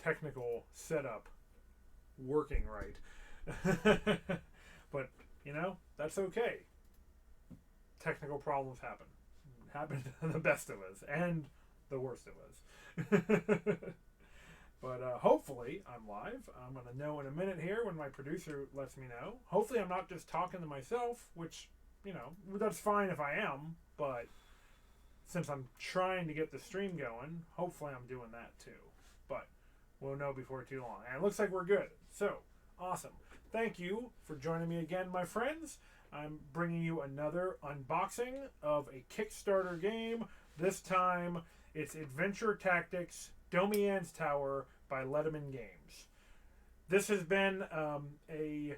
technical setup working right. But, that's okay. Technical problems happen. Happen to the best of us and the worst of us. But hopefully I'm live. I'm going to know in a minute here when my producer lets me know. Hopefully I'm not just talking to myself, which, that's fine if I am. But since I'm trying to get the stream going, hopefully I'm doing that too. But we'll know before too long. And it looks like we're good. So, awesome. Thank you for joining me again, my friends. I'm bringing you another unboxing of a Kickstarter game. This time, it's Adventure Tactics Domianne's Tower by Letterman Games. This has been a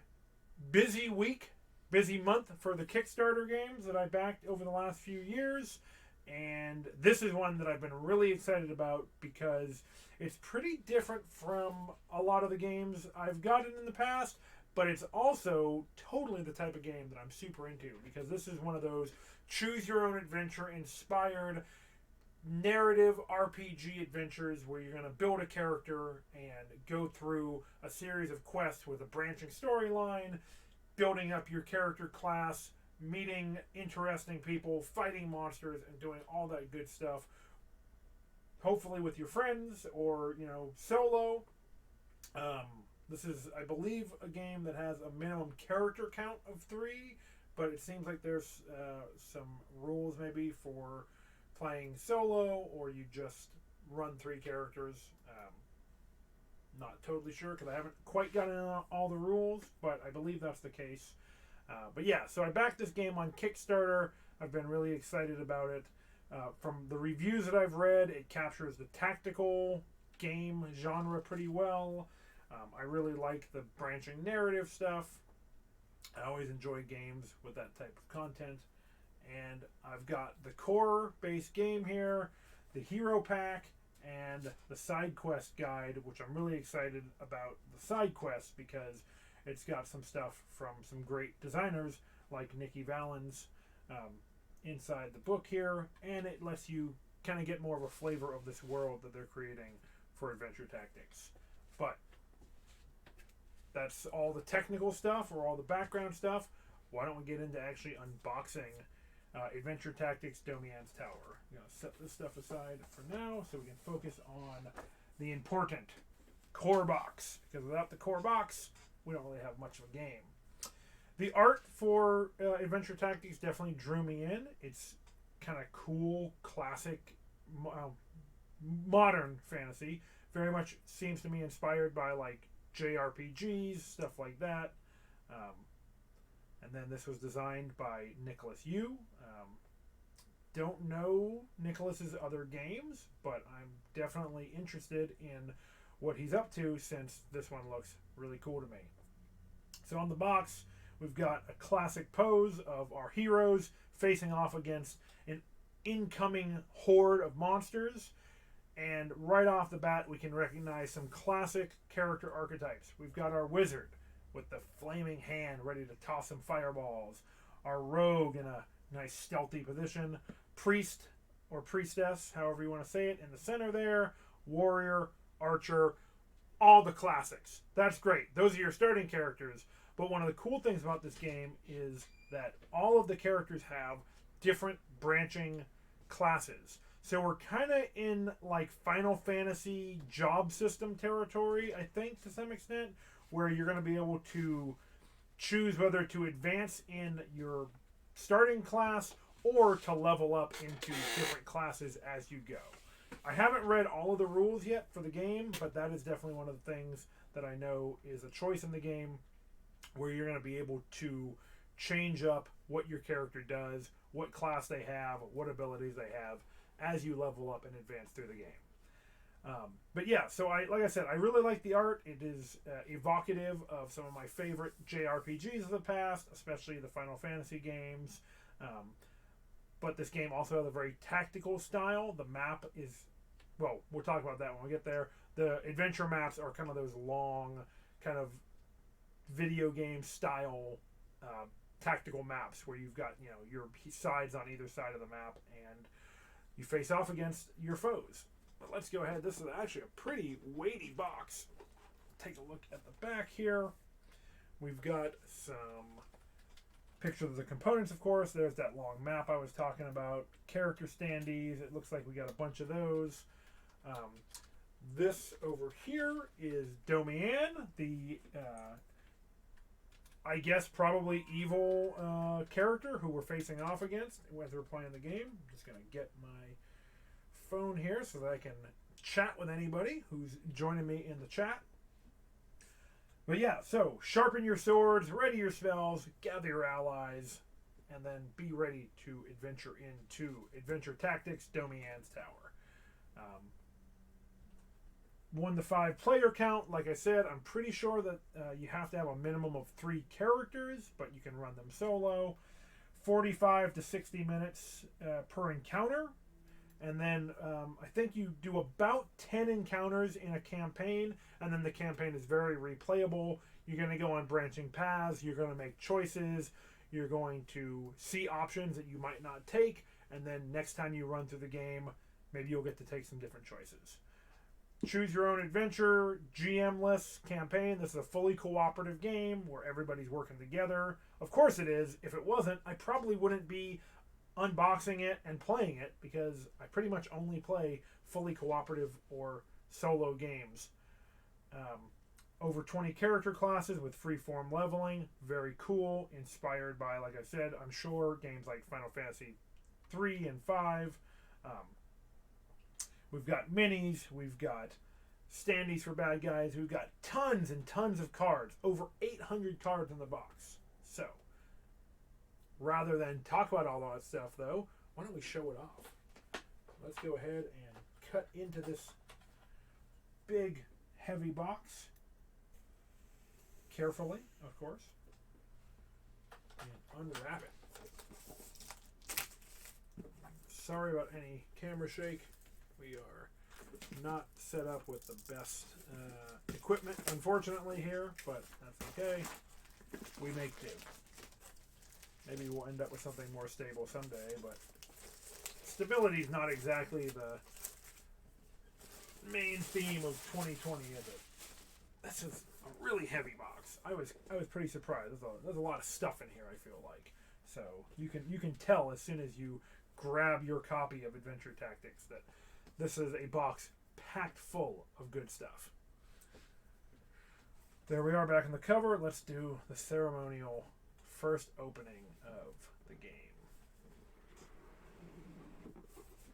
busy week, busy month for the Kickstarter games that I backed over the last few years. And this is one that I've been really excited about because it's pretty different from a lot of the games I've gotten in the past, but it's also totally the type of game that I'm super into because this is one of those choose your own adventure inspired narrative RPG adventures where you're going to build a character and go through a series of quests with a branching storyline, building up your character class, meeting interesting people, fighting monsters, and doing all that good stuff. Hopefully with your friends or, solo. This is, I believe, a game that has a minimum character count of 3, but it seems like there's some rules maybe for playing solo or you just run 3 characters. Not totally sure because I haven't quite gotten all the rules, but I believe that's the case. But yeah, so I backed this game on Kickstarter. I've been really excited about it. From the reviews that I've read, it captures the tactical game genre pretty well. I really like the branching narrative stuff. I always enjoy games with that type of content. And I've got the core base game here, the hero pack, and the side quest guide, which I'm really excited about the side quests because it's got some stuff from some great designers like Nikki Valens inside the book here, and it lets you kind of get more of a flavor of this world that they're creating for Adventure Tactics. But that's all the technical stuff or all the background stuff. Why don't we get into actually unboxing Adventure Tactics Domianne's Tower? I'm going to set this stuff aside for now so we can focus on the important core box. Because without the core box, we don't really have much of a game. The art for Adventure Tactics definitely drew me in. It's kind of cool, classic, modern fantasy. Very much seems to me inspired by like JRPGs, stuff like that. And then this was designed by Nicholas Yu. Don't know Nicholas's other games, but I'm definitely interested in what he's up to since this one looks really cool to me. So on the box, we've got a classic pose of our heroes facing off against an incoming horde of monsters. And right off the bat, we can recognize some classic character archetypes. We've got our wizard with the flaming hand ready to toss some fireballs. Our rogue in a nice stealthy position. Priest or priestess, however you want to say it, in the center there. Warrior, archer, all the classics. That's great. Those are your starting characters. But one of the cool things about this game is that all of the characters have different branching classes. So we're kind of in like Final Fantasy job system territory, I think, to some extent, where you're going to be able to choose whether to advance in your starting class or to level up into different classes as you go. I haven't read all of the rules yet for the game, but that is definitely one of the things that I know is a choice in the game where you're going to be able to change up what your character does, what class they have, what abilities they have as you level up and advance through the game. But yeah, so like I said, I really like the art. It is evocative of some of my favorite JRPGs of the past, especially the Final Fantasy games. But this game also has a very tactical style. The map is, well, we'll talk about that when we get there. The adventure maps are kind of those long, kind of video game style tactical maps where you've got, your sides on either side of the map and you face off against your foes. But let's go ahead. This is actually a pretty weighty box. Take a look at the back here. We've got some pictures of the components, of course. There's that long map I was talking about. Character standees. It looks like we got a bunch of those. This over here is Domianne, the, I guess, probably evil character who we're facing off against as we're playing the game. I'm just going to get my phone here so that I can chat with anybody who's joining me in the chat. But yeah, so sharpen your swords, ready your spells, gather your allies, and then be ready to adventure into Adventure Tactics Domianne's Tower. 1 to 5 player count. Like I said, I'm pretty sure that you have to have a minimum of 3 characters, but you can run them solo. 45 to 60 minutes per encounter. And then I think you do about 10 encounters in a campaign, and then the campaign is very replayable. You're going to go on branching paths. You're going to make choices. You're going to see options that you might not take, and then next time you run through the game, maybe you'll get to take some different choices. Choose your own adventure, GM-less campaign. This is a fully cooperative game where everybody's working together. Of course it is. If it wasn't, I probably wouldn't be unboxing it and playing it, because I pretty much only play fully cooperative or solo games. Over 20 character classes with freeform leveling. Very cool. Inspired by, like I said, I'm sure, games like Final Fantasy 3 and 5. We've got minis. We've got standees for bad guys. We've got tons and tons of cards. Over 800 cards in the box. So, rather than talk about all that stuff, though, why don't we show it off? Let's go ahead and cut into this big, heavy box. Carefully, of course. And unwrap it. Sorry about any camera shake. We are not set up with the best equipment, unfortunately, here, but that's okay. We make do. Maybe we'll end up with something more stable someday, but stability is not exactly the main theme of 2020, is it? This is a really heavy box. I was pretty surprised. There's a lot of stuff in here, I feel like. So you can tell as soon as you grab your copy of Adventure Tactics that this is a box packed full of good stuff. There we are back in the cover. Let's do the ceremonial first opening of the game.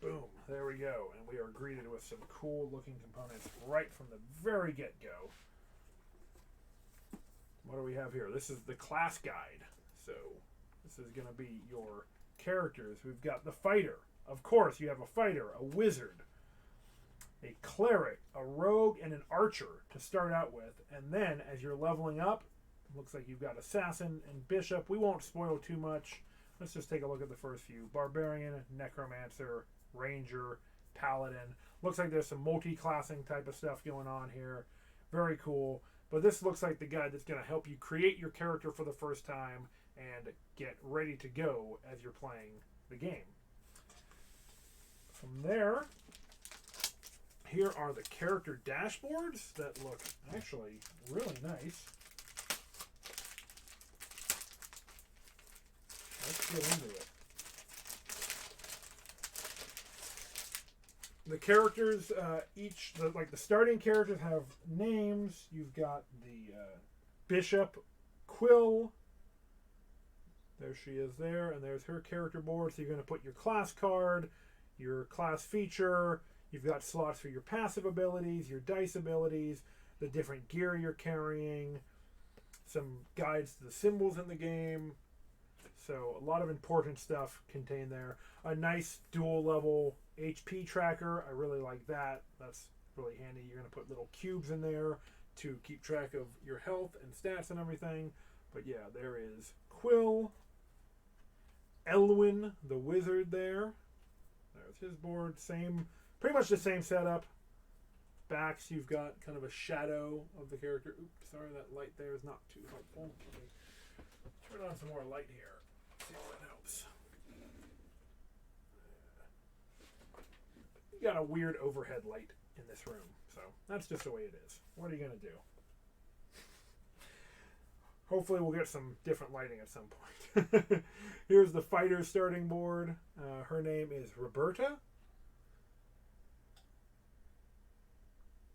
Boom. There we go. And we are greeted with some cool looking components right from the very get-go. What do we have here? This is the class guide. So this is going to be your characters. We've got the fighter. Of course, you have a fighter, a wizard, a cleric, a rogue, and an archer to start out with. And then, as you're leveling up, looks like you've got assassin and bishop. We won't spoil too much. Let's just take a look at the first few. Barbarian, necromancer, ranger, paladin. Looks like there's some multi-classing type of stuff going on here. Very cool. But this looks like the guide that's going to help you create your character for the first time and get ready to go as you're playing the game. From there, here are the character dashboards that look actually really nice. Let's get into it. The characters, the starting characters have names. You've got the Bishop Quill. There she is there, and there's her character board. So you're going to put your class card, your class feature. You've got slots for your passive abilities, your dice abilities, the different gear you're carrying, some guides to the symbols in the game. So a lot of important stuff contained there. A nice dual level HP tracker. I really like that. That's really handy. You're going to put little cubes in there to keep track of your health and stats and everything. But yeah, there is Quill. Elwyn, the wizard there. There's his board. Pretty much the same setup. Backs, you've got kind of a shadow of the character. Oops, sorry, that light there is not too helpful. Let me turn on some more light here. See if that helps. got a weird overhead light in this room. So that's just the way it is. What are you going to do? Hopefully we'll get some different lighting at some point. Here's the fighter starting board. Her name is Roberta.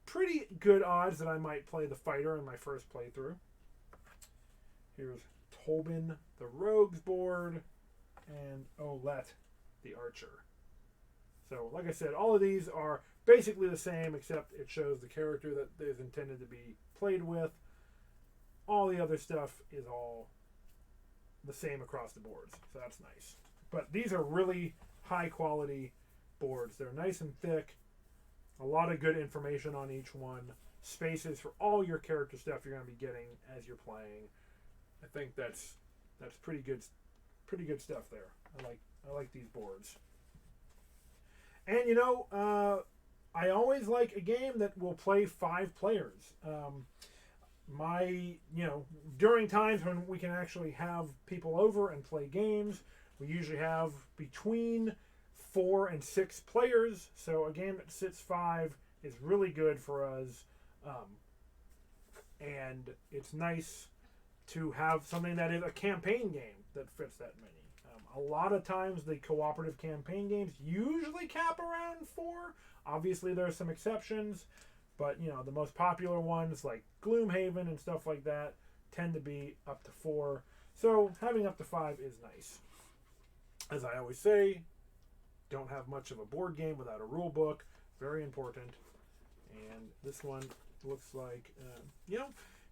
Pretty good odds that I might play the fighter in my first playthrough. Here's Tobin, the rogues board, and Olette, the archer. So, like I said, all of these are basically the same, except it shows the character that is intended to be played with. All the other stuff is all the same across the boards, so that's nice. But these are really high quality boards. They're nice and thick. A lot of good information on each one. Spaces for all your character stuff you're going to be getting as you're playing. I think that's pretty good stuff there. I like these boards. And you know, I always like a game that will play 5 players. During times when we can actually have people over and play games, we usually have between 4 and 6 players. So a game that sits 5 is really good for us. And it's nice to have something that is a campaign game that fits that many. A lot of times the cooperative campaign games usually cap around 4. Obviously there's some exceptions, but you know, the most popular ones like Gloomhaven and stuff like that tend to be up to 4. So having up to 5 is nice. As I always say, don't have much of a board game without a rule book. Very important. And this one looks like,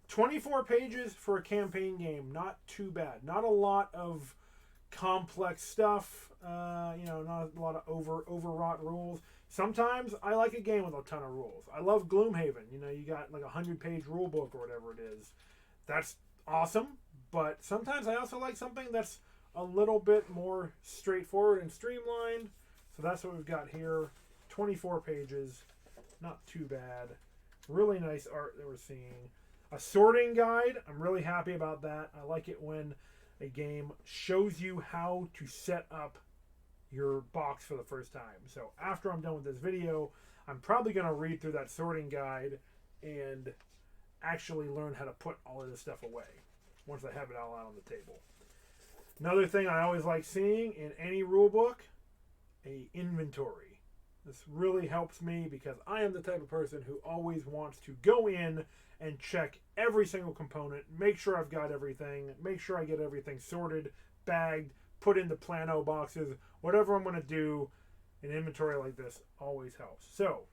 24 pages for a campaign game. Not too bad. Not a lot of complex stuff. Not a lot of overwrought rules. Sometimes I like a game with a ton of rules. I love Gloomhaven. You know, you got like a 100-page rule book or whatever it is. That's awesome. But sometimes I also like something that's a little bit more straightforward and streamlined. So that's what we've got here. 24 pages. Not too bad. Really nice art that we're seeing. A sorting guide. I'm really happy about that. I like it when a game shows you how to set up your box for the first time. So after I'm done with this video, I'm probably going to read through that sorting guide and actually learn how to put all of this stuff away once I have it all out on the table. Another thing I always like seeing in any rule book, a inventory. This really helps me because I am the type of person who always wants to go in and check every single component, make sure I've got everything, make sure I get everything sorted, bagged, put into plano boxes. Whatever I'm going to do, an inventory like this always helps. So,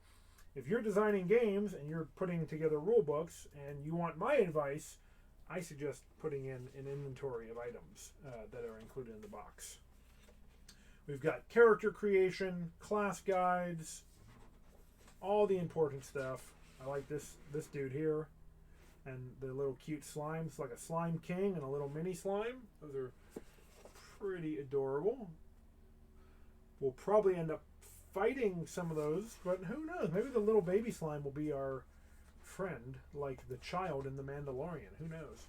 if you're designing games and you're putting together rule books and you want my advice, I suggest putting in an inventory of items that are included in the box. We've got character creation, class guides, all the important stuff. I like this dude here and the little cute slimes, like a slime king and a little mini slime. Those are pretty adorable. We'll probably end up fighting some of those, but who knows? Maybe the little baby slime will be our friend, like the child in The Mandalorian. Who knows?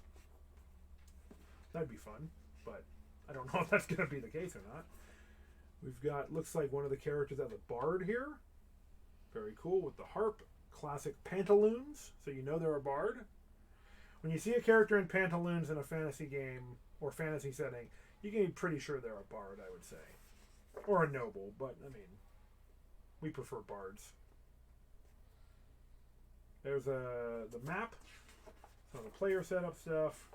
That'd be fun, but I don't know if that's going to be the case or not. We've got, looks like one of the characters as a bard here. Very cool with the harp. Classic pantaloons, so you know they're a bard. When you see a character in pantaloons in a fantasy game or fantasy setting, you can be pretty sure they're a bard, I would say. Or a noble, but, I mean, we prefer bards. There's the map. Some of the player setup stuff.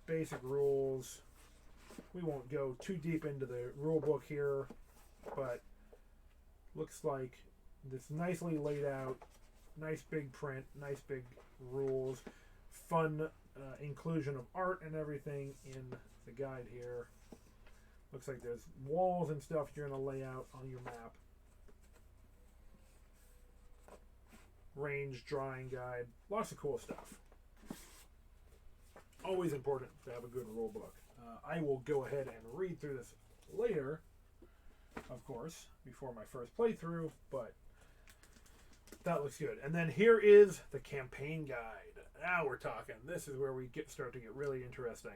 Basic rules. We won't go too deep into the rule book here, but looks like this nicely laid out, nice big print, nice big rules, fun inclusion of art and everything in the guide here. Looks like there's walls and stuff you're going to lay out on your map. Range drawing guide, lots of cool stuff. Always important to have a good rule book. I will go ahead and read through this later, of course, before my first playthrough, but that looks good. And then here is the campaign guide. Now we're talking. This is where we start to get really interesting.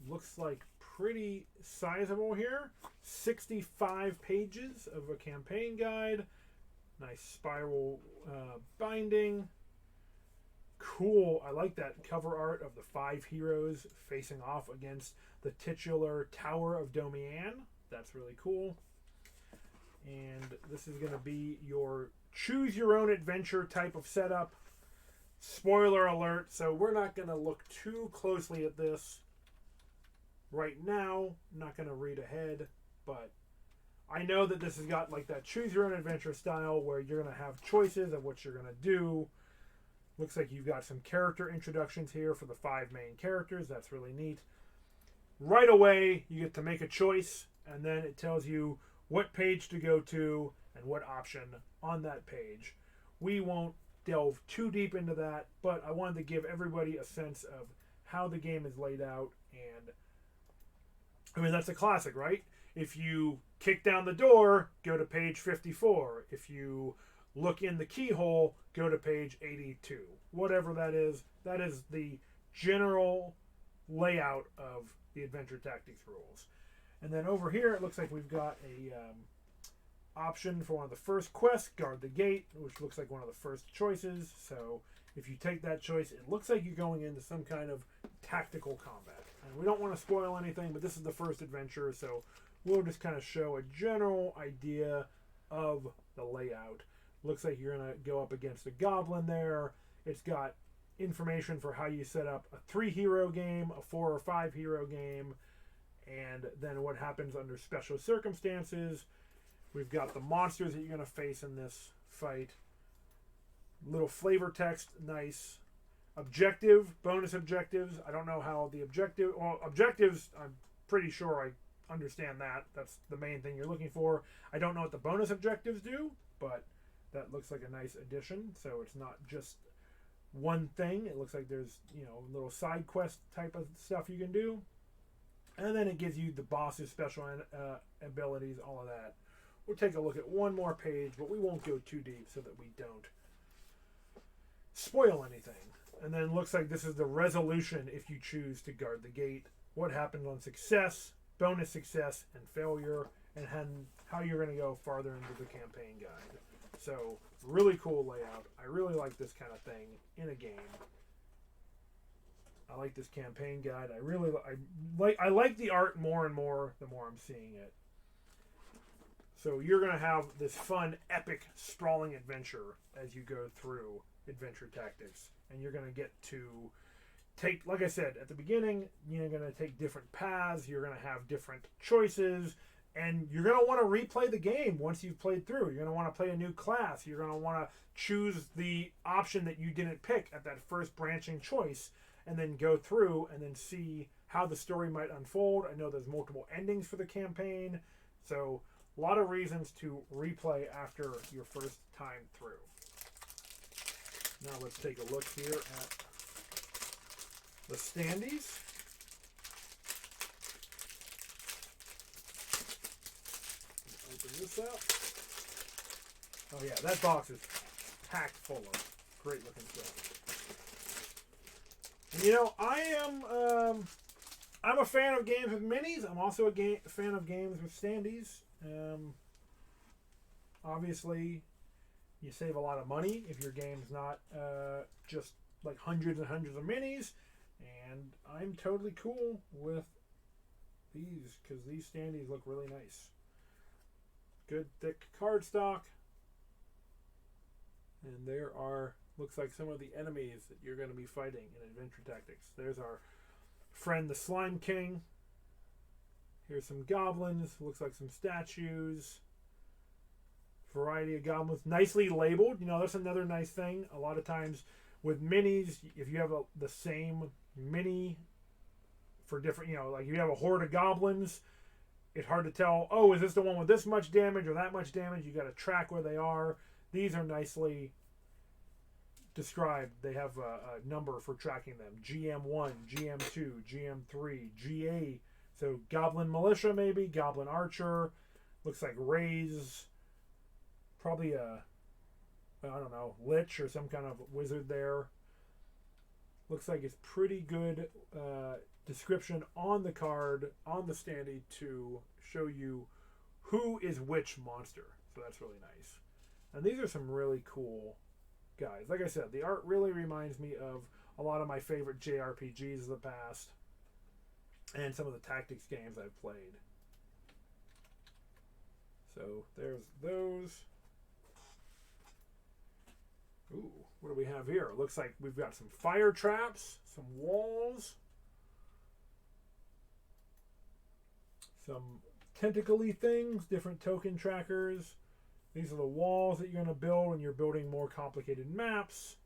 Looks like pretty sizable here. 65 pages of a campaign guide. Nice spiral binding. Cool. I like that cover art of the 5 heroes facing off against the titular Tower of Domianne. That's really cool. And this is going to be your choose your own adventure type of setup. Spoiler alert, so we're not going to look too closely at this right now. I'm not going to read ahead, but I know that this has got like that choose your own adventure style where you're going to have choices of what you're going to do. Looks like you've got some character introductions here for the 5 main characters. That's really neat. Right away, you get to make a choice, and then it tells you what page to go to and what option on that page. We won't delve too deep into that, but I wanted to give everybody a sense of how the game is laid out. And I mean, that's a classic, right? If you kick down the door, go to page 54. If you look in the keyhole, go to page 82. Whatever that is the general layout of the Adventure Tactics rules. And then over here, it looks like we've got a option for one of the first quests, Guard the Gate, which looks like one of the first choices. So if you take that choice, it looks like you're going into some kind of tactical combat. And we don't want to spoil anything, but this is the first adventure, so we'll just kind of show a general idea of the layout. Looks like you're going to go up against a goblin there. It's got information for how you set up a 3-hero game, a 4 or 5 hero game, and then what happens under special circumstances. We've got the monsters that you're going to face in this fight. Little flavor text, nice. Objective, bonus objectives. I don't know how the objectives, I'm pretty sure I understand that. That's the main thing you're looking for. I don't know what the bonus objectives do, but that looks like a nice addition. So it's not just one thing. It looks like there's, little side quest type of stuff you can do. And then it gives you the boss's special abilities, all of that. We'll take a look at one more page, but we won't go too deep so that we don't spoil anything. And then it looks like this is the resolution if you choose to guard the gate. What happens on success, bonus success, and failure, and how you're going to go farther into the campaign guide. So, really cool layout. I really like this kind of thing in a game. I like this campaign guide. I like the art more and more the more I'm seeing it. So you're going to have this fun, epic, sprawling adventure as you go through Adventure Tactics. And you're going to get to take, like I said, at the beginning, you're going to take different paths. You're going to have different choices. And you're going to want to replay the game once you've played through. You're going to want to play a new class. You're going to want to choose the option that you didn't pick at that first branching choice. And then go through and then see how the story might unfold. I know there's multiple endings for the campaign. So a lot of reasons to replay after your first time through. Now let's take a look here at the standees. Open this up. Oh yeah, that box is packed full of great looking stuff. And I'm a fan of games with minis. I'm also a fan of games with standees. Obviously, you save a lot of money if your game's not just like hundreds and hundreds of minis. And I'm totally cool with these because these standees look really nice. Good thick cardstock. And there are, looks like some of the enemies that you're going to be fighting in Adventure Tactics. There's our friend the Slime King. Here's some goblins. Looks like some statues. Variety of goblins. Nicely labeled. That's another nice thing. A lot of times with minis, if you have the same mini for different, like you have a horde of goblins, it's hard to tell, is this the one with this much damage or that much damage? You got to track where they are. These are nicely described. They have a number for tracking them. GM1, GM2, GM3, GA. So Goblin Militia maybe, Goblin Archer. Looks like Rays. Probably Lich or some kind of wizard there. Looks like it's pretty good description on the card, on the standee, to show you who is which monster. So that's really nice. And these are some really cool guys. Like I said, the art really reminds me of a lot of my favorite JRPGs of the past and some of the tactics games I've played. So there's those. Ooh, what do we have here? It looks like we've got some fire traps, some walls, some tentacle-y things, different token trackers. These are the walls that you're going to build when you're building more complicated maps.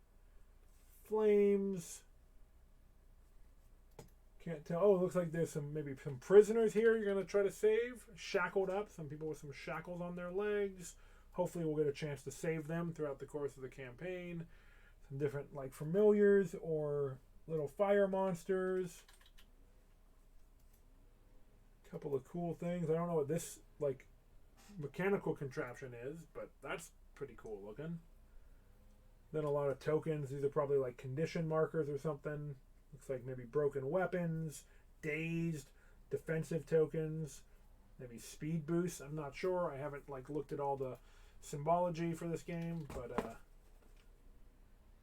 Flames. Can't tell. Oh, it looks like there's maybe some prisoners here you're going to try to save. Shackled up. Some people with some shackles on their legs. Hopefully we'll get a chance to save them throughout the course of the campaign. Some different like familiars or little fire monsters. Couple of cool things. I don't know what this like mechanical contraption is, but that's pretty cool looking. Then a lot of tokens. These are probably like condition markers or something. Looks like maybe broken weapons, dazed, defensive tokens, maybe speed boosts. I'm not sure. I haven't like looked at all the symbology for this game, but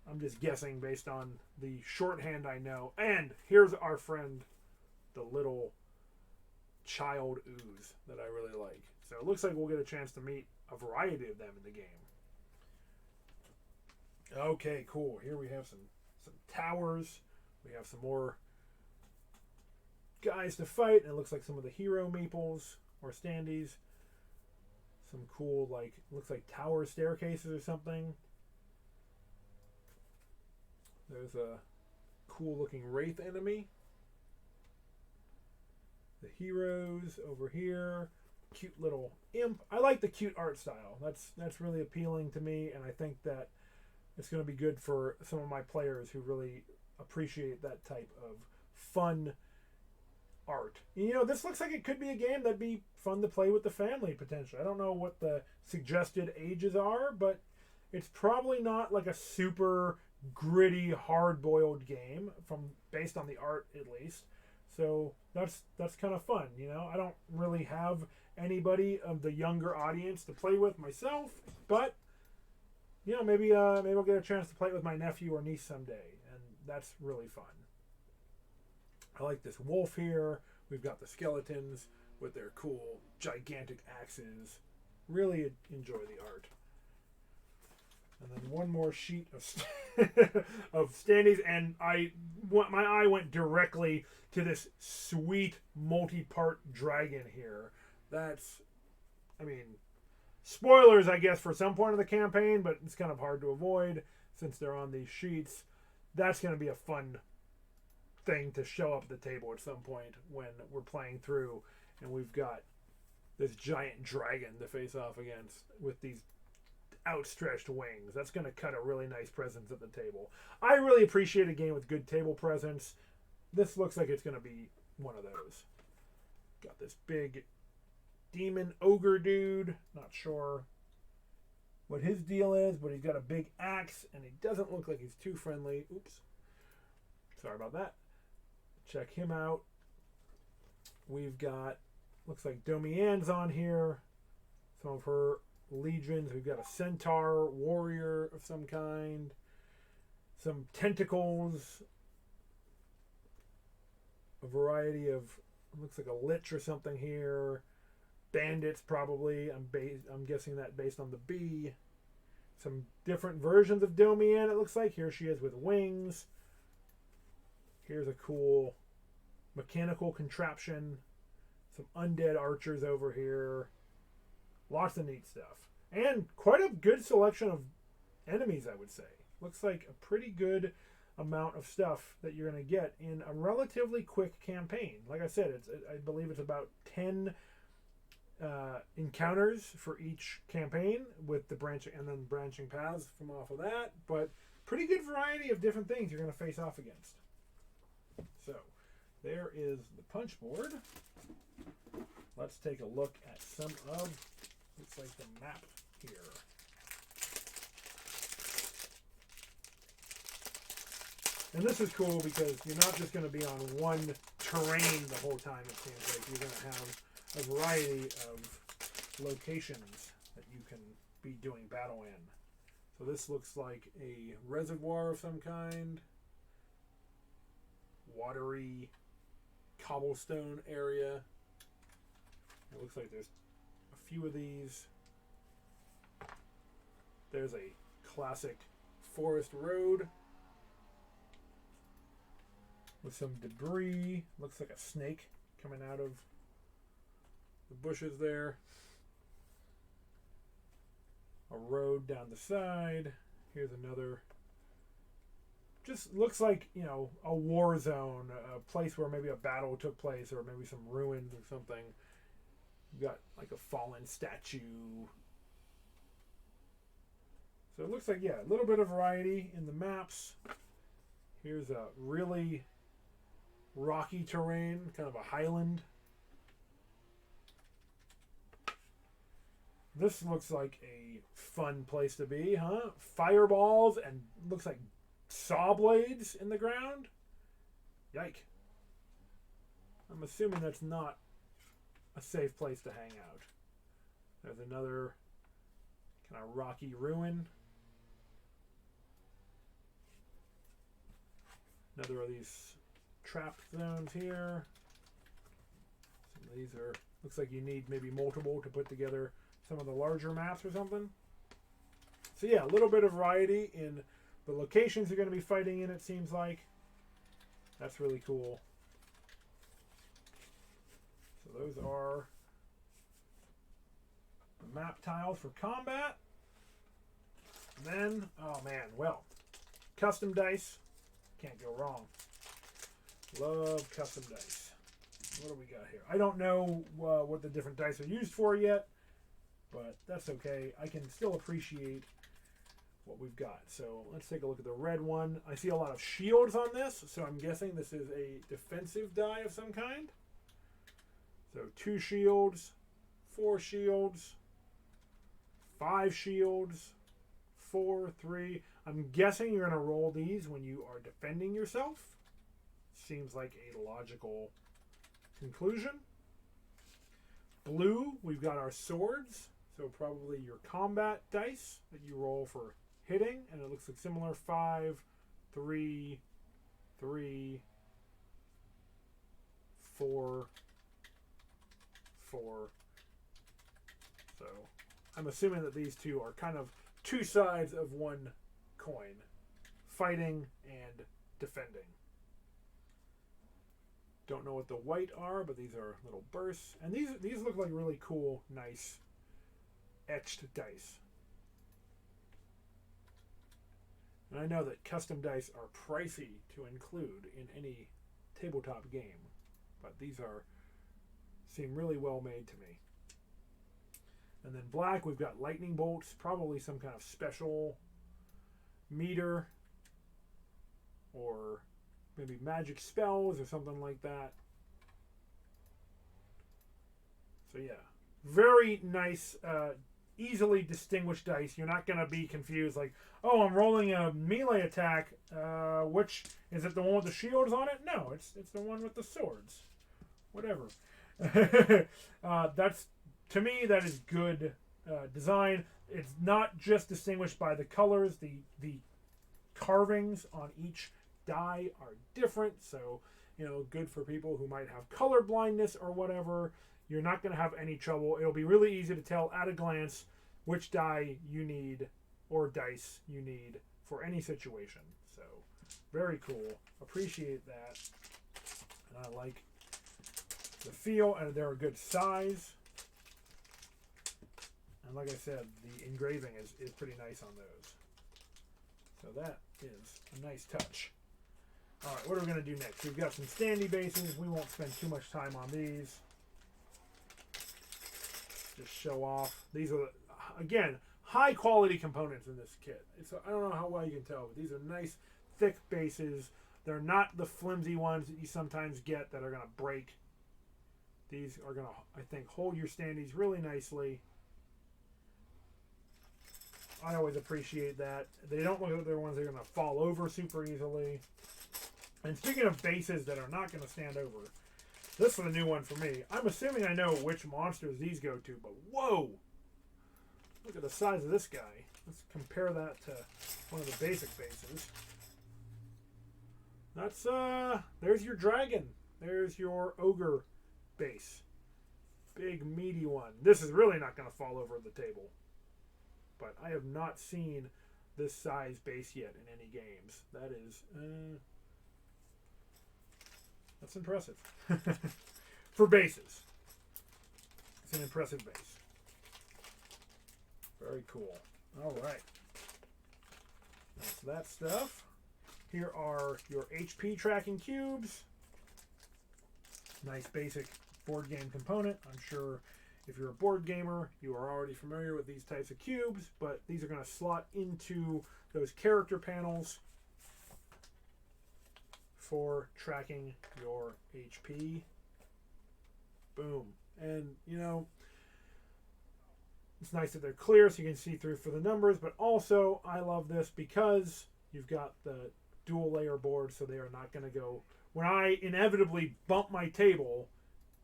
I'm just guessing based on the shorthand I know. And here's our friend, the little child ooze that I really like. So it looks like we'll get a chance to meet a variety of them in the game. Okay, cool. Here we have some towers. We have some more guys to fight, and it looks like some of the hero meeples or standees. Some cool, like, looks like tower staircases or something. There's a cool looking wraith enemy. The heroes over here. Cute little imp. I like the cute art style. That's really appealing to me, and I think that it's going to be good for some of my players who really appreciate that type of fun art. You know, this looks like it could be a game that'd be fun to play with the family potentially. I don't know what the suggested ages are, but it's probably not like a super gritty, hard-boiled game based on the art at least. So that's kind of fun, you know. I don't really have anybody of the younger audience to play with myself, but you know, maybe I'll get a chance to play it with my nephew or niece someday, and that's really fun. I like this wolf here. We've got the skeletons with their cool, gigantic axes. Really enjoy the art. And then one more sheet of of standees, and my eye went directly to this sweet multi-part dragon here. That's, I mean, spoilers, I guess, for some point of the campaign, but it's kind of hard to avoid since they're on these sheets. That's going to be a fun thing to show up at the table at some point when we're playing through and we've got this giant dragon to face off against with these outstretched wings. That's going to cut a really nice presence at the table. I really appreciate a game with good table presence. This looks like it's going to be one of those. Got this big demon ogre dude. Not sure what his deal is, but he's got a big axe and he doesn't look like he's too friendly. Oops. Sorry about that. Check him out. We've got, looks like Domianne's on here. Some of her legions. We've got a centaur warrior of some kind. Some tentacles. A variety of, looks like a lich or something here. Bandits probably. I'm guessing that based on the bee. Some different versions of Domianne it looks like. Here she is with wings. Here's a cool mechanical contraption. Some undead archers over here. Lots of neat stuff. And quite a good selection of enemies, I would say. Looks like a pretty good amount of stuff that you're going to get in a relatively quick campaign. Like I said, I believe it's about 10 encounters for each campaign with the branching paths from off of that. But pretty good variety of different things you're going to face off against. So, there is the punch board. Let's take a look at some of, looks like the map here. And this is cool because you're not just going to be on one terrain the whole time, it seems like. You're going to have a variety of locations that you can be doing battle in. So this looks like a reservoir of some kind. Watery cobblestone area. It looks like there's a few of these. There's a classic forest road with some debris. Looks like a snake coming out of the bushes there. A road down the side. Here's another. Just looks like, you know, a war zone, a place where maybe a battle took place, or maybe some ruins or something. You've got like a fallen statue. So it looks like, yeah, a little bit of variety in the maps. Here's a really rocky terrain, kind of a highland. This looks like a fun place to be, huh? Fireballs and looks like saw blades in the ground. Yike. I'm assuming that's not a safe place to hang out. There's another kind of rocky ruin. Another of these trap zones here. Some of these are, looks like you need maybe multiple to put together some of the larger maps or something. So yeah, a little bit of variety in the locations you're going to be fighting in, it seems like. That's really cool. So those are the map tiles for combat. And then, oh man, well, custom dice. Can't go wrong. Love custom dice. What do we got here? I don't know what the different dice are used for yet, but that's okay. I can still appreciate what we've got. So let's take a look at the red one. I see a lot of shields on this, so I'm guessing this is a defensive die of some kind. So 2 shields, 4 shields, 5 shields, 4, 3. I'm guessing you're going to roll these when you are defending yourself. Seems like a logical conclusion. Blue, we've got our swords. So probably your combat dice that you roll for hitting. And it looks like similar. 5, 3, 3, 4, 4. So I'm assuming that these two are kind of two sides of one coin. Fighting and defending. Don't know what the white are, but these are little bursts. And these look like really cool, nice, etched dice. And I know that custom dice are pricey to include in any tabletop game. But these seem really well made to me. And then black, we've got lightning bolts. Probably some kind of special meter. Or maybe magic spells or something like that. So yeah, very nice, easily distinguished dice. You're not going to be confused like, oh, I'm rolling a melee attack. Which, is it the one with the shields on it? No, it's the one with the swords. Whatever. That's, to me, that is good design. It's not just distinguished by the colors. The carvings on each die are different, so good for people who might have color blindness or whatever. You're not going to have any trouble. It'll be really easy to tell at a glance which die you need or dice you need for any situation. So very cool. Appreciate that. And I like the feel, and they're a good size. And like I said, the engraving is pretty nice on those. So that is a nice touch. All right, what are we going to do next? We've got some standy bases. We won't spend too much time on these. Just show off. These are, again, high quality components in this kit. I don't know how well you can tell, but these are nice, thick bases. They're not the flimsy ones that you sometimes get that are going to break. These are going to, I think, hold your standees really nicely. I always appreciate that. They don't look like they're ones that are going to fall over super easily. And speaking of bases that are not going to stand over, this is a new one for me. I'm assuming I know which monsters these go to, but whoa! Look at the size of this guy. Let's compare that to one of the basic bases. That's, there's your dragon. There's your ogre base. Big, meaty one. This is really not going to fall over the table. But I have not seen this size base yet in any games. That is, that's impressive. For bases. It's an impressive base. Very cool. All right. That's that stuff. Here are your HP tracking cubes. Nice basic board game component. I'm sure if you're a board gamer, you are already familiar with these types of cubes, but these are going to slot into those character panels for tracking your HP. Boom. And, you know, it's nice that they're clear so you can see through for the numbers, but also I love this because you've got the dual layer board, so they are not going to go. When I inevitably bump my table,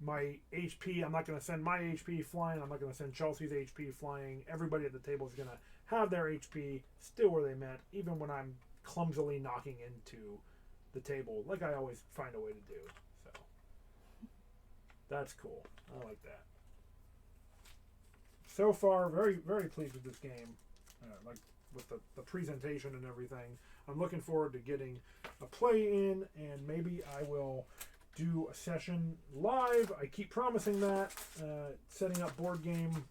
my HP, I'm not going to send my HP flying. I'm not going to send Chelsea's HP flying. Everybody at the table is going to have their HP still where they meant, even when I'm clumsily knocking into the table, like I always find a way to do. So that's cool. I like that. So far, very, very pleased with this game. Like with the presentation and everything. I'm looking forward to getting a play in, and maybe I will do a session live. I keep promising that. Setting up board game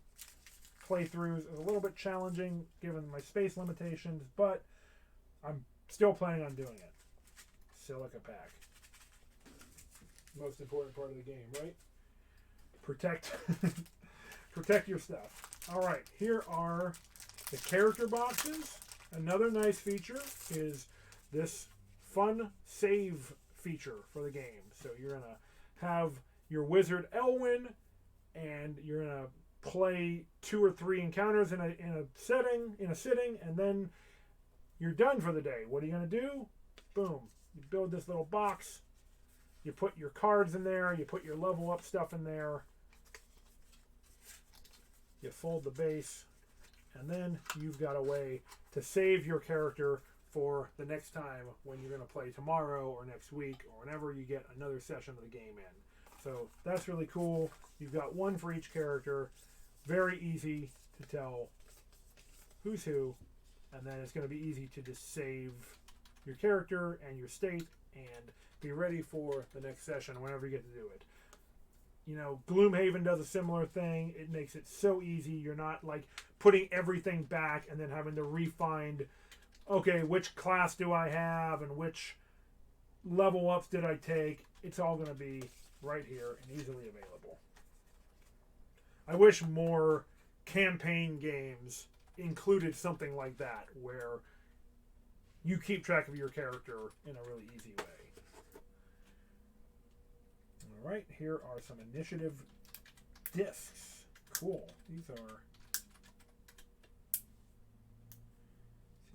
playthroughs is a little bit challenging given my space limitations, but I'm still planning on doing it. Silica pack. Most important part of the game, right? Protect protect your stuff. All right, here are the character boxes. Another nice feature is this fun save feature for the game. So you're going to have your wizard Elwyn, and you're going to play 2 or 3 encounters in a sitting, and then you're done for the day. What are you going to do? Boom. You build this little box. You put your cards in there. You put your level up stuff in there. You fold the base, and then you've got a way to save your character for the next time when you're going to play tomorrow or next week or whenever you get another session of the game in. So that's really cool. You've got one for each character. Very easy to tell who's who, and then it's going to be easy to just save your character and your state and be ready for the next session whenever you get to do it. You know, Gloomhaven does a similar thing. It makes it so easy. You're not like putting everything back and then having to re-find, okay, which class do I have and which level ups did I take? It's all going to be right here and easily available. I wish more campaign games included something like that where you keep track of your character in a really easy way. All right, here are some initiative discs. Cool. These are.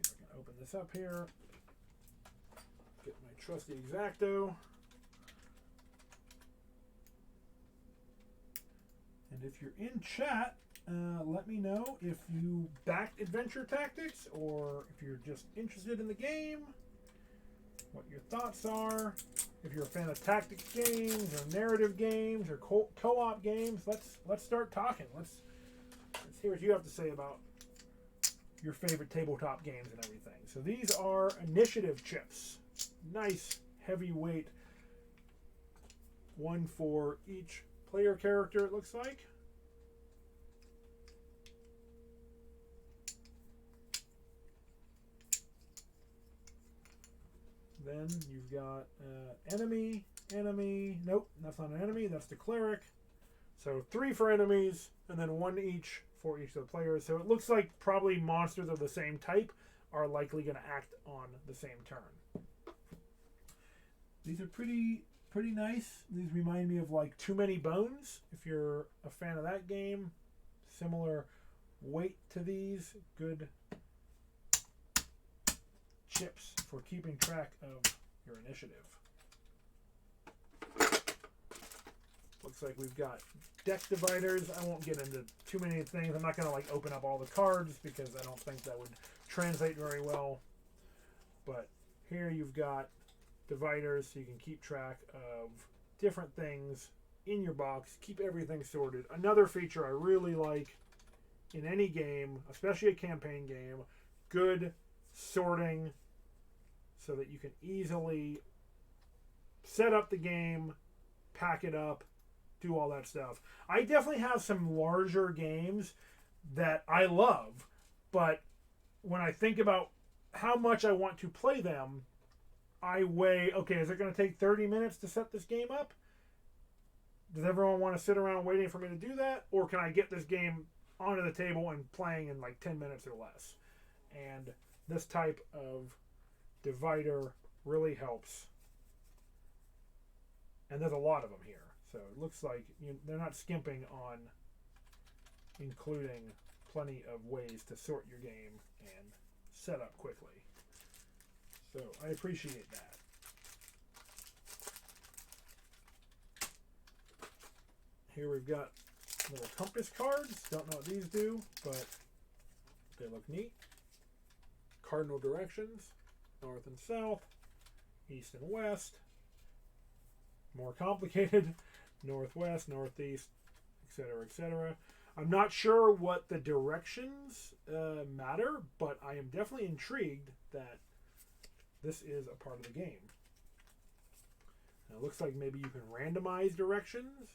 See if I can open this up here. Get my trusty X-Acto. And if you're in chat, let me know if you backed Adventure Tactics or if you're just interested in the game, what your thoughts are. If you're a fan of tactics games or narrative games or co-op games, let's start talking. Let's hear what you have to say about your favorite tabletop games and everything. So these are initiative chips. Nice heavyweight. One for each player character, it looks like. Then you've got enemy. Nope, that's not an enemy. That's the cleric. So 3 for enemies, and then 1 each for each of the players. So it looks like probably monsters of the same type are likely going to act on the same turn. These are pretty nice. These remind me of like Too Many Bones, if you're a fan of that game. Similar weight to these. Good chips for keeping track of your initiative. Looks like we've got deck dividers. I won't get into too many things. I'm not going to like open up all the cards because I don't think that would translate very well. But here you've got dividers so you can keep track of different things in your box. Keep everything sorted. Another feature I really like in any game, especially a campaign game, good sorting so that you can easily set up the game, pack it up, do all that stuff. I definitely have some larger games that I love, but when I think about how much I want to play them, I weigh, okay, is it going to take 30 minutes to set this game up? Does everyone want to sit around waiting for me to do that? Or can I get this game onto the table and playing in like 10 minutes or less? And this type of divider really helps. And there's a lot of them here. So it looks like they're not skimping on including plenty of ways to sort your game and set up quickly. So I appreciate that. Here we've got little compass cards. Don't know what these do, but they look neat. Cardinal directions, north and south, east and west. More complicated, northwest, northeast, etc., etc. I'm not sure what the directions matter, but I am definitely intrigued that this is a part of the game. Now, it looks like maybe you can randomize directions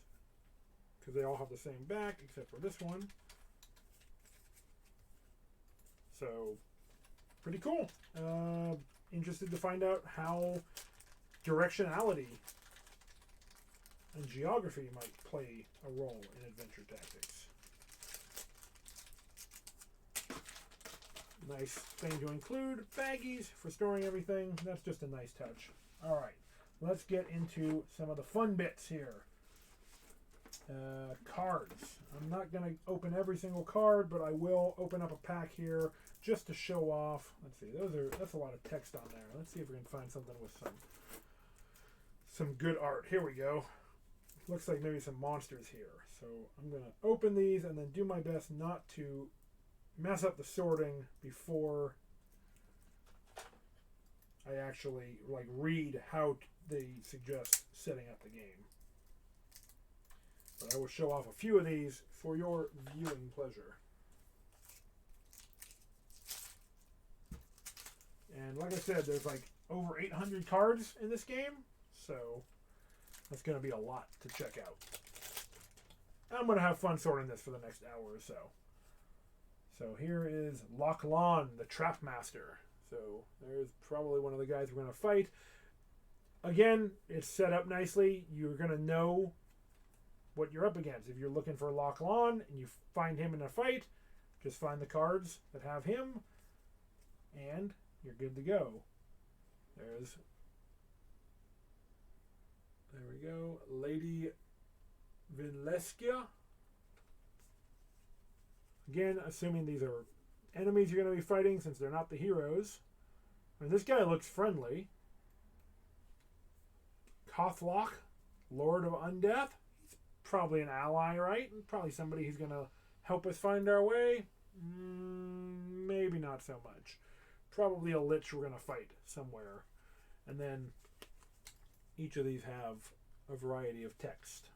because they all have the same back except for this one. So, pretty cool. Interested to find out how directionality and geography might play a role in adventure tactics. Nice thing to include. Baggies for storing everything. That's just a nice touch. Alright, let's get into some of the fun bits here. Cards. I'm not going to open every single card, but I will open up a pack here just to show off. Let's see, that's a lot of text on there. Let's see if we can find something with some good art. Here we go. Looks like maybe some monsters here. So I'm going to open these and then do my best not to mess up the sorting before I actually read how they suggest setting up the game. But I will show off a few of these for your viewing pleasure. And like I said, there's like over 800 cards in this game, so that's going to be a lot to check out. I'm going to have fun sorting this for the next hour or so. So here is Lachlan, the Trap Master. So there's probably one of the guys we're going to fight. Again, it's set up nicely. You're going to know what you're up against. If you're looking for Lachlan and you find him in a fight, just find the cards that have him and you're good to go. There we go. Lady Vinleskia. Again, assuming these are enemies you're going to be fighting since they're not the heroes. And this guy looks friendly. Kothlock, Lord of Undeath. He's probably an ally, right? Probably somebody who's going to help us find our way. Maybe not so much. Probably a lich we're going to fight somewhere. And then each of these have a variety of text.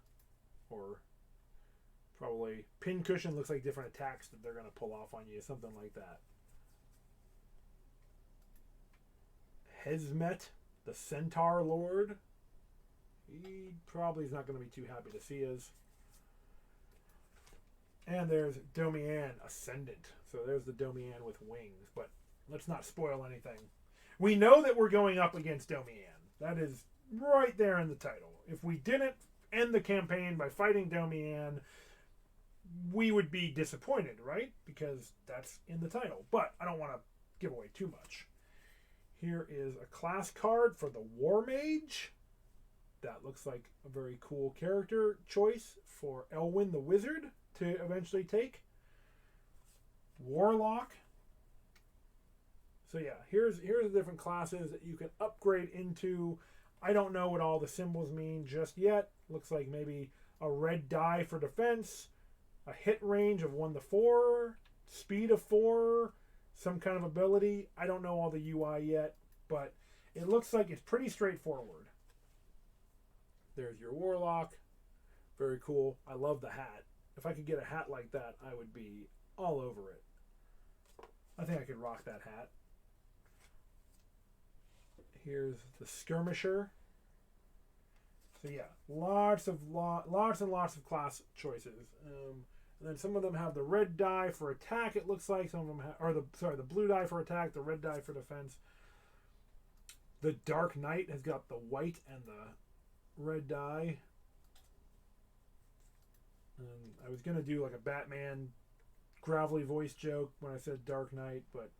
Or probably pincushion looks like different attacks that they're going to pull off on you. Something like that. Hezmet, the Centaur Lord. He probably is not going to be too happy to see us. And there's Domianne, Ascendant. So there's the Domianne with wings. But let's not spoil anything. We know that we're going up against Domianne. That is right there in the title. If we didn't end the campaign by fighting Domianne, we would be disappointed, right? Because that's in the title. But I don't want to give away too much. Here is a class card for the War Mage. That looks like a very cool character choice for Elwyn the Wizard to eventually take. Warlock. So yeah, here's the different classes that you can upgrade into. I don't know what all the symbols mean just yet. Looks like maybe a red die for defense, a hit range of 1 to 4, speed of 4, some kind of ability. I don't know all the UI yet, but it looks like it's pretty straightforward. There's your Warlock. Very cool. I love the hat. If I could get a hat like that, I would be all over it. I think I could rock that hat. Here's the Skirmisher. So yeah, lots and lots of class choices. And then some of them have the red die for attack. It looks like some of them have, or the blue die for attack, the red die for defense. The Dark Knight has got the white and the red die. And I was gonna do like a Batman gravelly voice joke when I said Dark Knight, but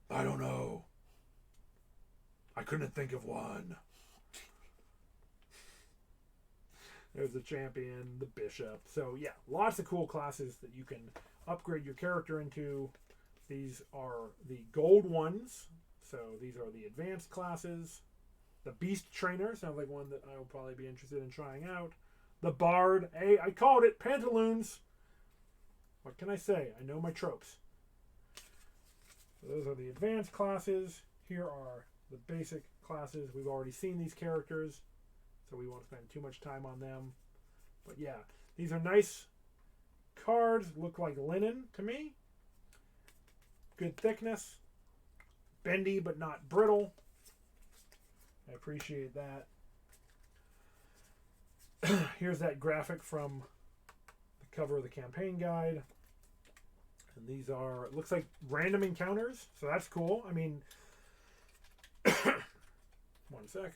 I don't know. I couldn't think of one. There's the champion, the bishop. So yeah, lots of cool classes that you can upgrade your character into. These are the gold ones. So these are the advanced classes. The Beast Trainer sounds like one that I will probably be interested in trying out. The Bard. Hey, I called it. Pantaloons. What can I say? I know my tropes. So those are the advanced classes. Here are the basic classes. We've already seen these characters, so we won't spend too much time on them. But yeah, these are nice cards. Look like linen to me. Good thickness. Bendy but not brittle. I appreciate that. Here's that graphic from the cover of the campaign guide. And these are, it looks like random encounters, so that's cool. I mean, one sec.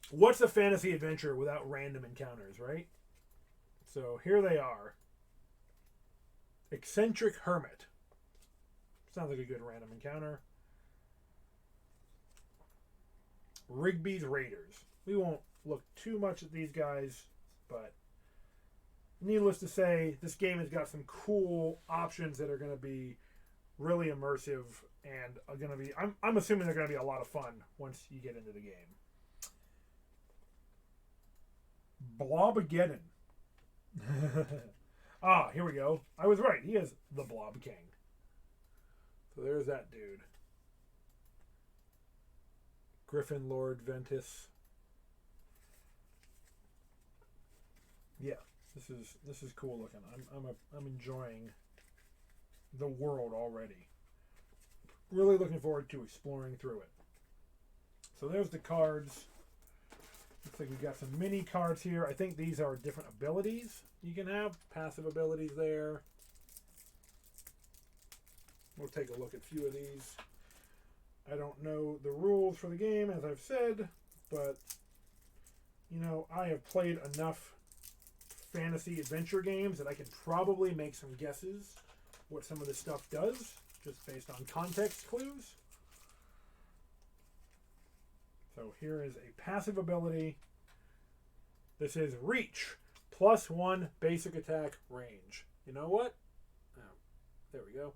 What's a fantasy adventure without random encounters, right? So here they are. Eccentric Hermit. Sounds like a good random encounter. Rigby's Raiders. We won't look too much at these guys, but needless to say, this game has got some cool options that are going to be really immersive and are going to be, I'm assuming they're going to be a lot of fun once you get into the game. Blobageddon. Here we go. I was right. He is the Blob King. So there's that dude. Griffin Lord Ventus. Yeah, this is cool looking. I'm enjoying the world already. Really looking forward to exploring through it. So there's the cards. Looks like we got some mini cards here. I think these are different abilities you can have. Passive abilities there. We'll take a look at a few of these. I don't know the rules for the game, as I've said, but, you know, I have played enough fantasy adventure games that I can probably make some guesses what some of this stuff does, just based on context clues. So here is a passive ability. This is Reach, +1 basic attack range. You know what? Oh, there we go.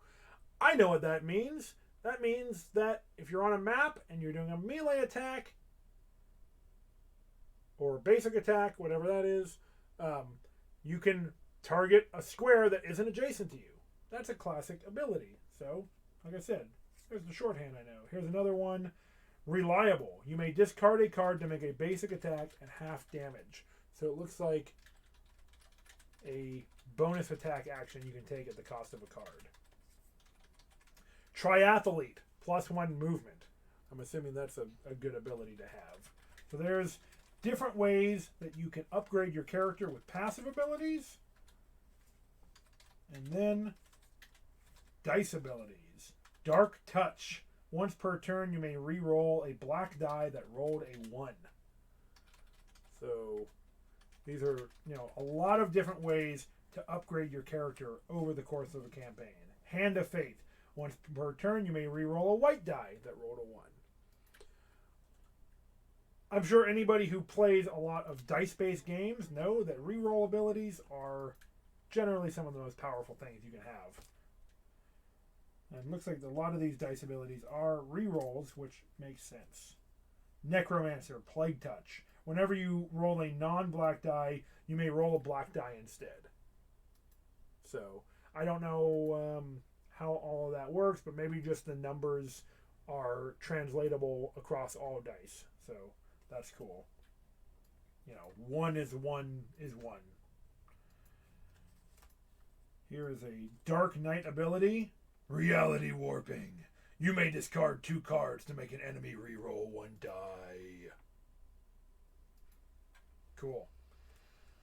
I know what that means. That means that if you're on a map and you're doing a melee attack or basic attack, whatever that is, you can target a square that isn't adjacent to you. That's a classic ability. So, like I said, there's the shorthand I know. Here's another one. Reliable. You may discard a card to make a basic attack and half damage. So it looks like a bonus attack action you can take at the cost of a card. Triathlete, +1 movement. I'm assuming that's a good ability to have. So there's different ways that you can upgrade your character with passive abilities. And then dice abilities. Dark Touch. Once per turn, you may re-roll a black die that rolled a 1. So these are, you know, a lot of different ways to upgrade your character over the course of the campaign. Hand of Fate. Once per turn, you may re-roll a white die that rolled a 1. I'm sure anybody who plays a lot of dice-based games know that re-roll abilities are generally some of the most powerful things you can have. And it looks like a lot of these dice abilities are rerolls, which makes sense. Necromancer, Plague Touch. Whenever you roll a non-black die, you may roll a black die instead. So, I don't know how all of that works, but maybe just the numbers are translatable across all dice. So, that's cool. You know, 1 is 1 is 1. Here is a Dark Knight ability. Reality Warping. You may discard 2 cards to make an enemy reroll 1 die. Cool.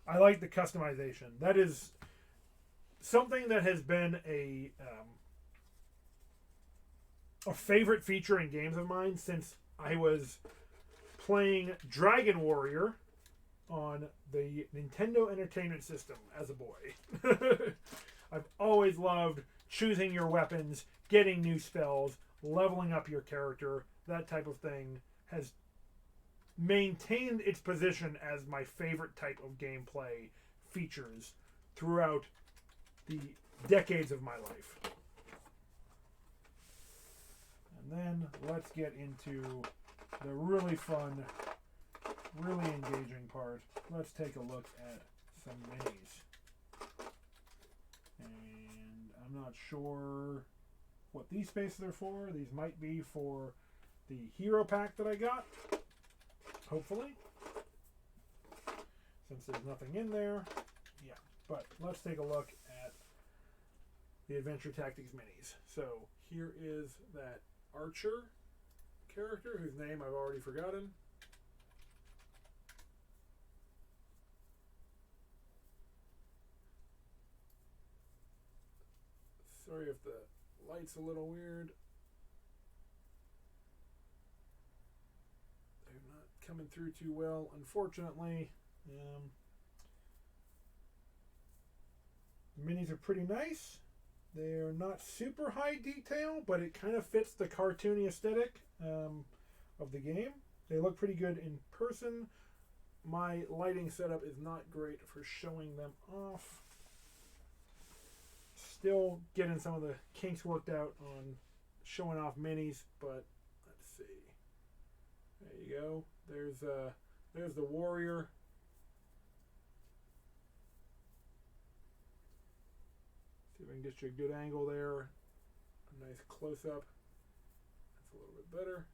I like the customization. That is something that has been a favorite feature in games of mine since I was playing Dragon Warrior on the Nintendo Entertainment System as a boy. I've always loved choosing your weapons, getting new spells, leveling up your character. That type of thing has maintained its position as my favorite type of gameplay features throughout the decades of my life. And then let's get into the really fun, really engaging part. Let's take a look at some minis. And I'm not sure what these spaces are for. These might be for the hero pack that I got. Hopefully. Since there's nothing in there. Yeah. But let's take a look at the Adventure Tactics minis. So here is that Archer character whose name I've already forgotten. Sorry if the light's a little weird. They're not coming through too well, unfortunately. The minis are pretty nice. They're not super high detail, but it kind of fits the cartoony aesthetic of the game. They look pretty good in person. My lighting setup is not great for showing them off. Still getting some of the kinks worked out on showing off minis, but let's see. There you go. There's the warrior. See if I can get you a good angle there. A nice close-up. That's a little bit better.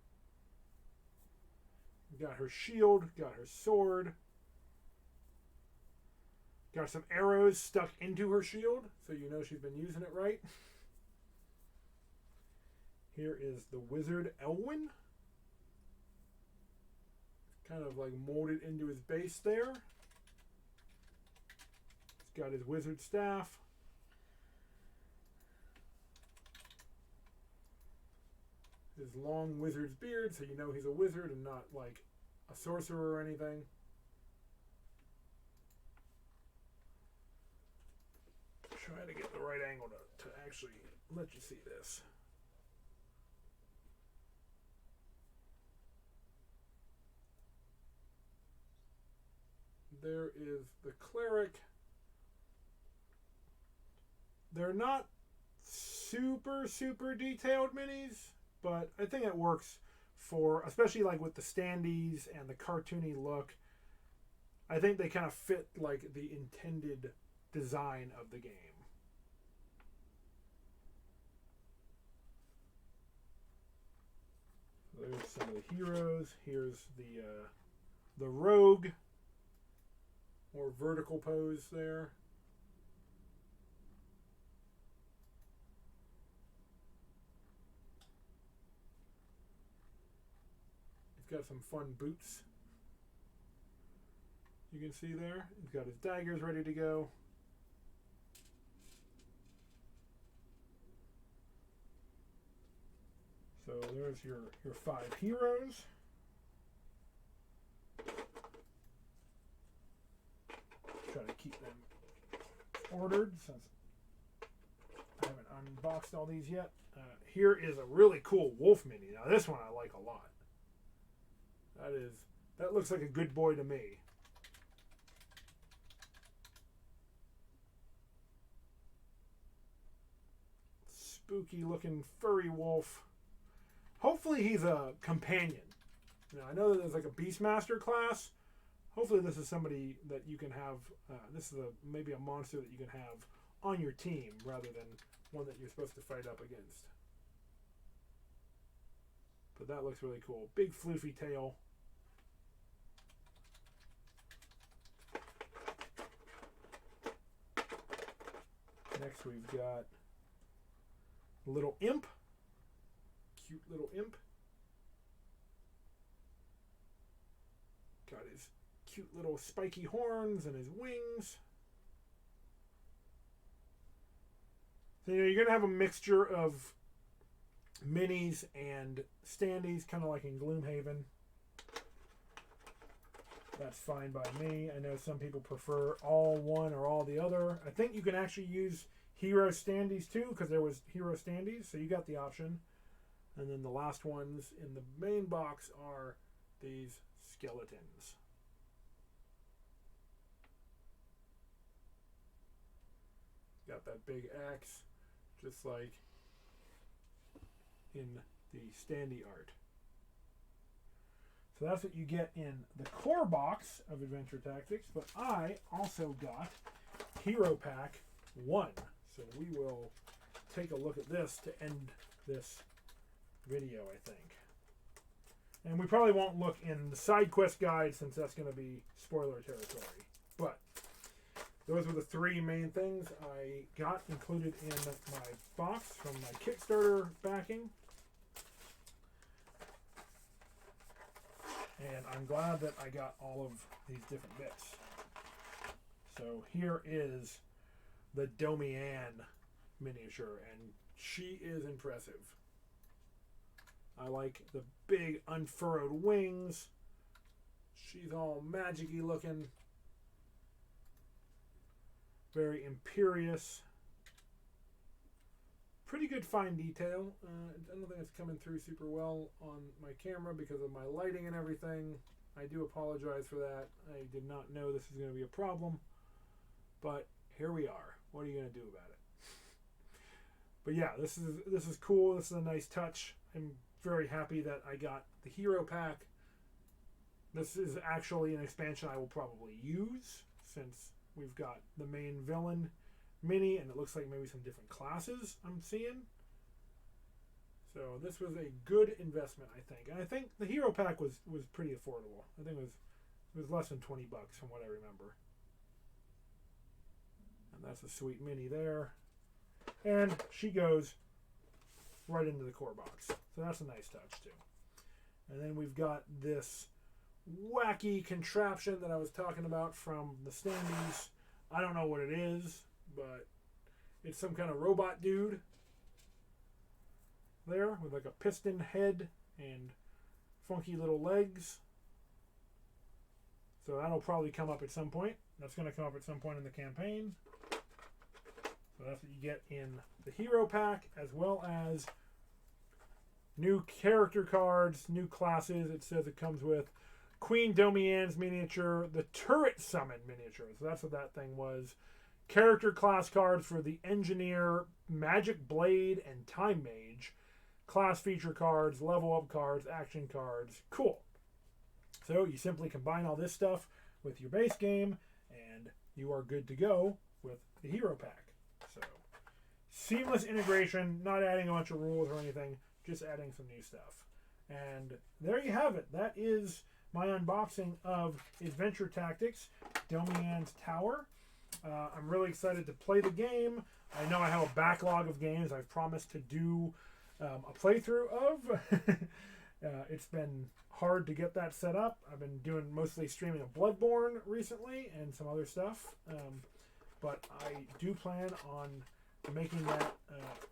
Got her shield, got her sword. Got some arrows stuck into her shield, so you know she's been using it right. Here is the wizard Elwyn. Kind of like molded into his base there. He's got his wizard staff. His long wizard's beard, so you know he's a wizard and not like a sorcerer or anything. Try to get the right angle to actually let you see this. There is the cleric. They're not super detailed minis, but I think it works for, especially like with the standees and the cartoony look. I think they kind of fit like the intended design of the game. There's some of the heroes. Here's the rogue, more vertical pose there. He's got some fun boots. You can see there. He's got his daggers ready to go. So there's your 5 heroes. Try to keep them ordered since I haven't unboxed all these yet. Here is a really cool wolf mini. Now this one I like a lot. That looks like a good boy to me. spooky looking furry wolf. Hopefully he's a companion. Now, I know that there's like a Beastmaster class. Hopefully this is somebody that you can have, this is maybe a monster that you can have on your team rather than one that you're supposed to fight up against. But that looks really cool. Big floofy tail. Next we've got little imp. Cute little imp. Got his cute little spiky horns and his wings. So you're going to have a mixture of minis and standees, kind of like in Gloomhaven. That's fine by me. I know some people prefer all one or all the other. I think you can actually use hero standees too, because there was hero standees, so you got the option. And then the last ones in the main box are these skeletons. Got that big axe, just like in the standee art. So that's what you get in the core box of Adventure Tactics, but I also got Hero Pack 1. So we will take a look at this to end this video, I think. And we probably won't look in the side quest guide since that's going to be spoiler territory. But those were the three main things I got included in my box from my Kickstarter backing. And I'm glad that I got all of these different bits. So here is the Domianne miniature, and she is impressive. I like the big unfurrowed wings. She's all magic-y looking. Very imperious. Pretty good fine detail. I don't think it's coming through super well on my camera because of my lighting and everything. I do apologize for that. I did not know this was going to be a problem. But here we are. What are you going to do about it? But yeah, this is cool. This is a nice touch. I'm very happy that I got the hero pack. This is actually an expansion I will probably use since we've got the main villain mini, and it looks like maybe some different classes I'm seeing. So this was a good investment, I think. And I think the hero pack was pretty affordable. I think it was less than $20 from what I remember. And that's a sweet mini there. And she goes right into the core box. So that's a nice touch too. And then we've got this wacky contraption that I was talking about from the standees. I don't know what it is, but it's some kind of robot dude there with like a piston head and funky little legs. So that'll probably come up at some point. That's going to come up at some point in the campaign. So that's what you get in the hero pack, as well as new character cards, new classes. It says it comes with Queen Domianne's miniature, the Turret Summon miniature. So that's what that thing was. Character class cards for the Engineer, Magic Blade, and Time Mage. Class feature cards, level up cards, action cards. Cool. So you simply combine all this stuff with your base game, and you are good to go with the hero pack. So seamless integration, not adding a bunch of rules or anything, just adding some new stuff. And there you have it. That is my unboxing of Adventure Tactics, Domianne's Tower. I'm really excited to play the game. I know I have a backlog of games I've promised to do a playthrough of. It's been hard to get that set up. I've been doing mostly streaming of Bloodborne recently and some other stuff. But I do plan on making that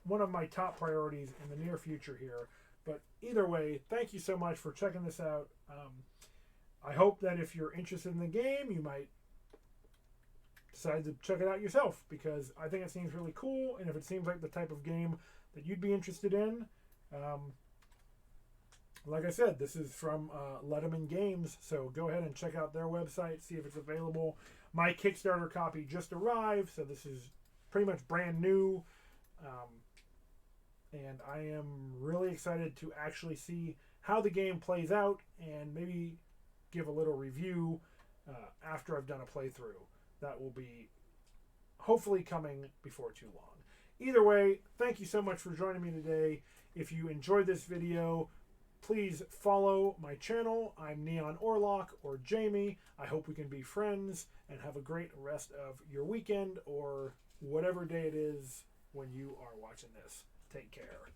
one of my top priorities in the near future here. But either way, thank you so much for checking this out. I hope that if you're interested in the game, you might decide to check it out yourself, because I think it seems really cool, and if it seems like the type of game that you'd be interested in, like I said, this is from Letterman Games, so go ahead and check out their website, see if it's available. My Kickstarter copy just arrived, so this is pretty much brand new. and I am really excited to actually see how the game plays out and maybe give a little review after I've done a playthrough. That will be hopefully coming before too long. Either way, thank you so much for joining me today. If you enjoyed this video, please follow my channel. I'm Neon Orlock or Jamie. I hope we can be friends and have a great rest of your weekend or whatever day it is when you are watching this. Take care.